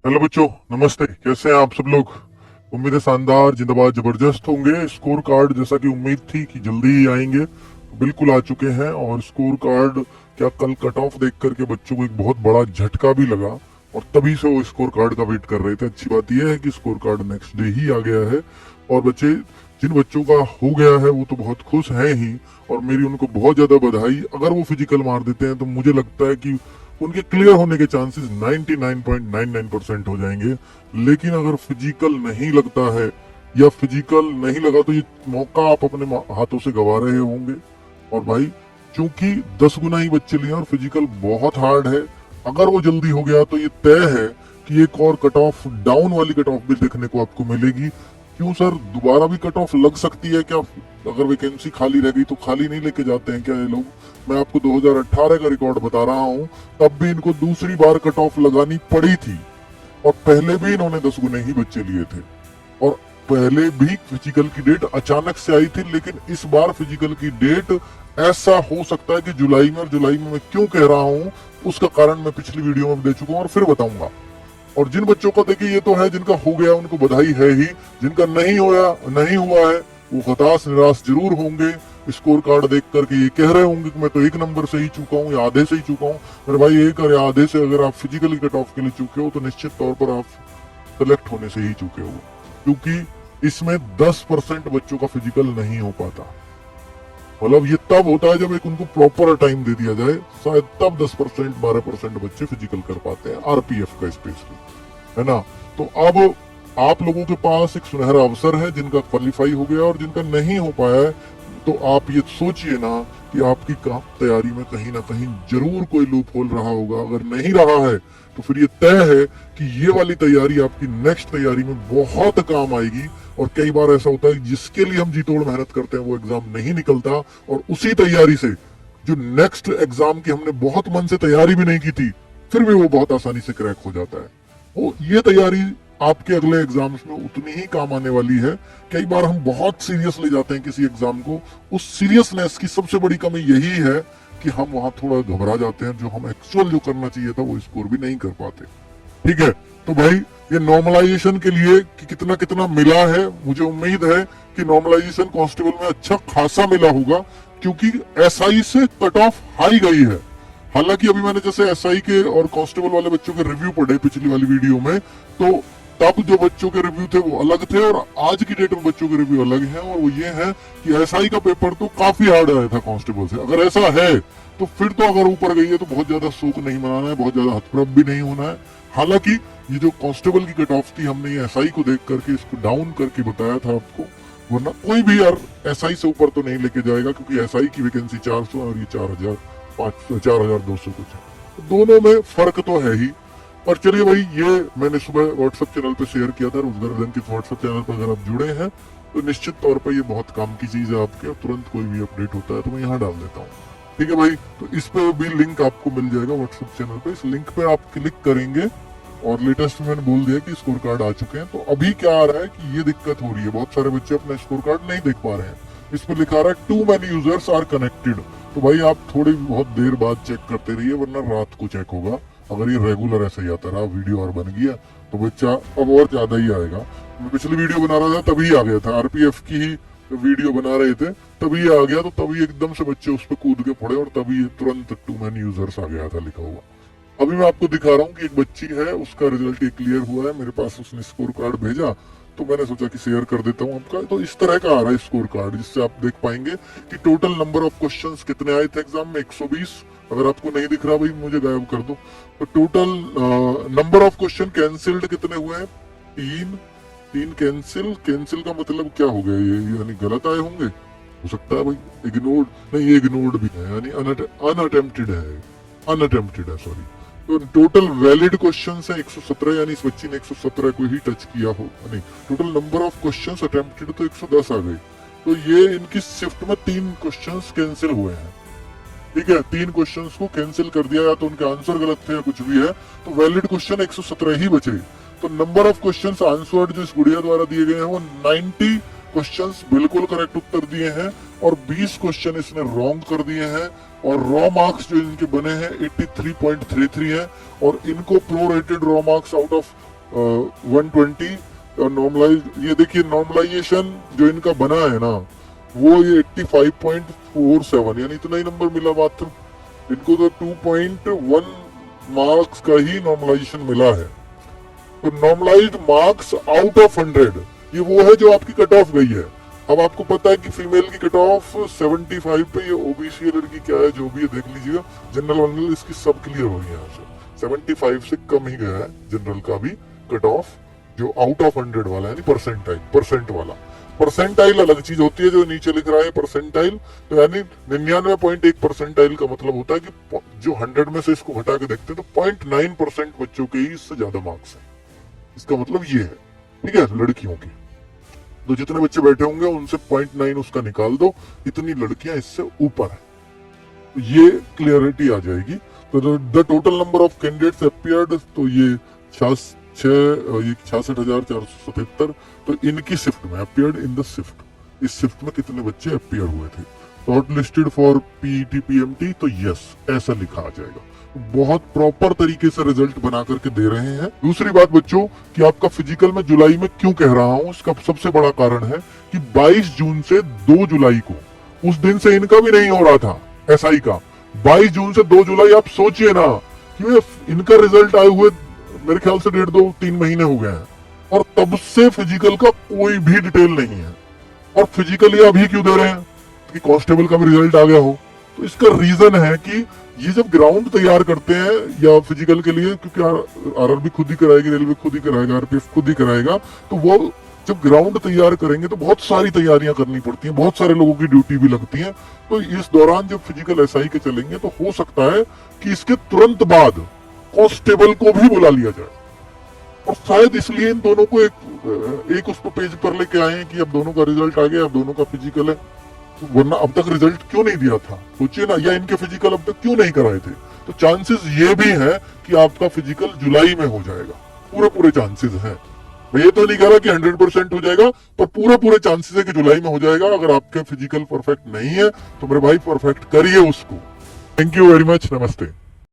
Hello बच्चों, नमस्ते। कैसे हैं आप सब लोग? उम्मीद है शानदार, जिंदाबाद, जबरदस्त होंगे। स्कोर कार्ड जैसा कि उम्मीद थी कि जल्दी ही आएंगे, बिल्कुल आ चुके हैं। और स्कोर कार्ड क्या, कल कट ऑफ देख करके बच्चों को एक बहुत बड़ा झटका भी लगा और तभी से वो स्कोर कार्ड का वेट कर रहे थे। अच्छी बात यह है कि स्कोर कार्ड नेक्स्ट डे ही आ गया है और बच्चे, जिन बच्चों का हो गया है वो तो बहुत खुश हैं ही, और मेरी उनको बहुत ज्यादा बधाई। अगर वो फिजिकल मार देते हैं तो मुझे लगता है कि उनके क्लियर होने के चांसेस 99.99% हो जाएंगे। लेकिन अगर फिजिकल नहीं लगता है या फिजिकल नहीं लगा तो ये मौका आप अपने हाथों से गवा रहे होंगे। और भाई, चूंकि 10 गुना ही बच्चे लिए और फिजिकल बहुत हार्ड है, अगर वो जल्दी हो गया तो ये तय है कि एक और कट ऑफ, डाउन वाली कट ऑफ भी देखने को आपको मिलेगी। क्यों सर, दोबारा भी कट ऑफ लग सकती है क्या? अगर वैकेंसी खाली रह गई तो खाली नहीं लेके जाते हैं क्या ये लोग? मैं आपको 2018 का रिकॉर्ड बता रहा हूँ, तब भी इनको दूसरी बार कट ऑफ लगानी पड़ी थी और पहले भी इन्होंने 10 गुने ही बच्चे लिए थे। और पहले भी फिजिकल की डेट अचानक से आई थी, लेकिन इस बार फिजिकल की डेट ऐसा हो सकता है कि जुलाई में। और जुलाई में मैं क्यों कह रहा हूँ उसका कारण मैं पिछली वीडियो में दे चुका हूँ और फिर बताऊंगा। और जिन बच्चों को देखिए, ये तो है जिनका हो गया उनको बधाई है ही, जिनका नहीं हुआ है वो हताश निराश जरूर होंगे। स्कोर कार्ड देख करके ये कह रहे होंगे कि मैं तो एक नंबर से ही चूका हूँ या आधे से ही चूका हूँ। मेरे भाई, एक और आधे से अगर आप फिजिकली कट ऑफ के लिए चूके हो तो निश्चित तौर पर आप सेलेक्ट होने से ही चूके हो, क्योंकि इसमें 10% बच्चों का फिजिकल नहीं हो पाता। मतलब ये तब होता है जब एक उनको प्रॉपर टाइम दे दिया जाए, शायद तब 10% 12% बच्चे फिजिकल कर पाते हैं, आरपीएफ का स्पेशली, है ना। तो अब आप लोगों के पास एक सुनहरा अवसर है, जिनका क्वालिफाई हो गया और जिनका नहीं हो पाया है, तो आप ये सोचिए ना कि आपकी काम तैयारी में कहीं ना कहीं जरूर कोई लूप होल रहा होगा। अगर नहीं रहा है तो फिर ये तय है कि ये वाली तैयारी आपकी नेक्स्ट तैयारी में बहुत काम आएगी। और कई बार ऐसा होता है जिसके लिए हम जी तोड़ मेहनत करते हैं वो एग्जाम नहीं निकलता, और उसी तैयारी से जो नेक्स्ट एग्जाम की हमने बहुत मन से तैयारी भी नहीं की थी, फिर भी वो बहुत आसानी से क्रैक हो जाता है। वो ये तैयारी आपके अगले एग्जाम्स में उतनी ही काम आने वाली है। कई बार हम बहुत सीरियस ले जाते हैं किसी एग्जाम को, उस सीरियसनेस की सबसे बड़ी कमी यही है कि हम वहां थोड़ा घबरा जाते हैं, जो हम एक्चुअल जो करना चाहिए था वो स्कोर भी नहीं कर पाते। ठीक है, तो भाई ये नॉर्मलाइजेशन के लिए कि कितना कितना मिला है, मुझे उम्मीद है कि नॉर्मलाइजेशन कांस्टेबल में अच्छा खासा मिला होगा, क्योंकि एसआई से कट ऑफ हाई गई है। हालांकि अभी मैंने जैसे एसआई के और कांस्टेबल वाले बच्चों के रिव्यू पढ़े पिछली वाली वीडियो में, तो तब जो बच्चों के रिव्यू थे वो अलग थे और आज की डेट में बच्चों के रिव्यू अलग हैं। और वो ये है कि एसआई का पेपर तो काफी हार्ड आया था कांस्टेबल से। अगर ऐसा है तो फिर तो अगर ऊपर गई है तो बहुत ज्यादा शोक नहीं मनाना है, बहुत ज्यादा हतप्रभ भी नहीं होना है। हालांकि ये जो कांस्टेबल की कट ऑफ थी, हमने ये एसआई को देख करके इसको डाउन करके बताया था आपको, वरना कोई भी यार एसआई से ऊपर तो नहीं लेके जाएगा, क्योंकि एसआई की वैकेंसी 400 और ये 4200 कुछ है, तो दोनों में फर्क तो है ही। और चलिए भाई, ये मैंने सुबह व्हाट्सएप चैनल पे शेयर किया था, रोजगार रंग के व्हाट्सएप चैनल पर अगर आप जुड़े हैं तो निश्चित तौर पर ये बहुत काम की चीज है आपके। तुरंत कोई भी अपडेट होता है तो मैं यहाँ डाल देता हूँ। ठीक है भाई, तो इस पे भी लिंक आपको मिल जाएगा व्हाट्सएप चैनल पे। इस लिंक पे आप क्लिक करेंगे और लेटेस्ट में मैंने बोल दिया कि स्कोर कार्ड आ चुके हैं। तो अभी क्या आ रहा है कि ये दिक्कत हो रही है, बहुत सारे बच्चे अपना स्कोर कार्ड नहीं देख पा रहे हैं। इस पर लिखा रहा है too many users are connected. तो भाई आप थोड़ी बहुत देर बाद चेक करते रहिए, वरना रात को चेक होगा। अगर ये रेगुलर ऐसा ही आता रहा, वीडियो और बन गया तो बच्चा अब और ज्यादा ही आएगा। मैं पिछली वीडियो बना रहा था तभी आ गया था, आरपीएफ की ही वीडियो बना रहे थे तभी आ गया, तो तभी एकदम से बच्चे उस पर कूद के पड़े और तभी तुरंत टू मैनी यूजर्स आ गया था लिखा हुआ। अभी मैं आपको दिखा रहा हूँ कि एक बच्ची है, उसका रिजल्ट ये क्लियर हुआ है, मेरे पास उसने स्कोर कार्ड भेजा तो मैंने सोचा कि शेयर कर देता हूँ आपका। तो इस तरह का आ रहा है स्कोर कार्ड, जिससे आप देख पाएंगे कि टोटल नंबर ऑफ क्वेश्चंस कितने आए थे एग्जाम में, 120। अगर आपको नहीं दिख रहा भाई मुझे गायब कर दो। तो total number of question cancelled कितने हुए हैं? 3 कैंसिल। कैंसिल का मतलब क्या हो गया? ये यानी गलत आए होंगे, हो सकता है भाई। इग्नोर्ड नहीं, ये इग्नोर्ड भी है, यानी अनअटेम्प्टेड है, सॉरी। तो टोटल वैलिड क्वेश्चन है 117, यानी इस बच्ची ने 117 को ही टच किया हो। नहीं, total number of question attempted तो 110 आ गए। तो ये इनकी शिफ्ट में 3 क्वेश्चन कैंसिल हुए हैं। ठीक है, 3 क्वेश्चन को कैंसिल कर दिया, या तो उनके आंसर गलत थे या कुछ भी है, तो वैलिड क्वेश्चन 117 ही बचे। तो नंबर ऑफ क्वेश्चन आंसर्ड जो इस गुड़िया द्वारा दिए गए हैं वो 90 क्वेश्चंस बिल्कुल करेक्ट उत्तर दिए हैं और 20 क्वेश्चन इसने रॉन्ग कर दिए हैं। और रॉ मार्क्स जो इनके बने हैं 83.33 है, और इनको prorated raw marks out of 120 और नॉर्मलाइज, ये देखिए नॉर्मलाइजेशन जो इनका बना है ना वो ये 85.47, यानी इतना ही नंबर मिला मात्र इनको, तो 2.1 मार्क्स का ही नॉर्मलाइजेशन मिला है। तो नॉर्मलाइज्ड मार्क्स आउट ऑफ 100 ये वो है जो आपकी कट ऑफ गई है। अब आपको पता है कि फीमेल की कट ऑफ 75 पे, ये ओबीसी लड़की क्या है जो भी है देख लीजिएगा, जनरल वनरल इसकी सब क्लियर हो गई यहाँ से, 75 से कम ही गया है जनरल का भी कट ऑफ, जो आउट ऑफ 100 वाला है, परसेंटाइल, परसेंट वाला। परसेंटाइल अलग चीज होती है, जो नीचे लिख रहा है परसेंटाइल, तो यानी 99.1 परसेंटाइल का मतलब होता है कि जो 100 में से इसको घटा के देखते हैं तो 0.9% बच्चों के ही इससे ज्यादा मार्क्स है। इसका मतलब ये है, ठीक है, लड़कियों की। तो जितने बच्चे बैठे होंगे उनसे 0.9 उसका निकाल दो, इतनी लड़कियां इससे ऊपर है, तो ये क्लियरिटी आ जाएगी। तो the total number of candidates appeared, तो ये 66,477, तो इनकी शिफ्ट में अपीयर्ड इन द शिफ्ट, इस शिफ्ट में कितने बच्चे अपीयर हुए थे। Short listed for PET PMT, तो यस ऐसा लिखा आ जाएगा। बहुत प्रॉपर तरीके से रिजल्ट बना करके दे रहे हैं। दूसरी बात बच्चों कि आपका फिजिकल में जुलाई में क्यों कह रहा हूँ, इसका सबसे बड़ा कारण है कि 22 जून से 2 जुलाई को, उस दिन से इनका भी नहीं हो रहा था एसआई का, 22 जून से 2 जुलाई आप सोचिए ना कि इनका रिजल्ट आए हुए मेरे ख्याल से 1.5-2-3 महीने हो गए हैं, और तब से फिजिकल का कोई भी डिटेल नहीं है। और फिजिकल ये अभी क्यों दे रहे हैं कि कांस्टेबल का भी रिजल्ट आ गया हो, तो इसका रीजन है कि ये जब ग्राउंड तैयार करते हैं या फिजिकल के लिए, क्योंकि आरआरबी खुद ही कराएगी, रेलवे खुद ही कराएगा, आरपीएफ खुद ही कराएगा, तो वो जब ग्राउंड तैयार करेंगे तो बहुत सारी तैयारियां करनी पड़ती हैं, बहुत सारे लोगों की ड्यूटी भी लगती है। तो इस दौरान जब फिजिकल एसआई के चलेंगे तो हो सकता है कि इसके तुरंत बाद कांस्टेबल को भी बुला लिया जाए, और शायद इसलिए इन दोनों को एक उस पर पेज पर लेके आए हैं कि अब दोनों का रिजल्ट आ गया, अब दोनों का फिजिकल है, वरना अब तक रिजल्ट क्यों नहीं दिया था, सोचिए ना, या इनके फिजिकल अब तक क्यों नहीं कराए थे। तो चांसेस ये भी है कि आपका फिजिकल जुलाई में हो जाएगा, पूरे चांसेस हैं। मैं ये तो नहीं कह रहा कि 100% हो जाएगा, पर पूरे चांसेस है कि जुलाई में हो जाएगा। अगर आपके फिजिकल परफेक्ट नहीं है तो मेरे भाई परफेक्ट करिए उसको। थैंक यू वेरी मच, नमस्ते।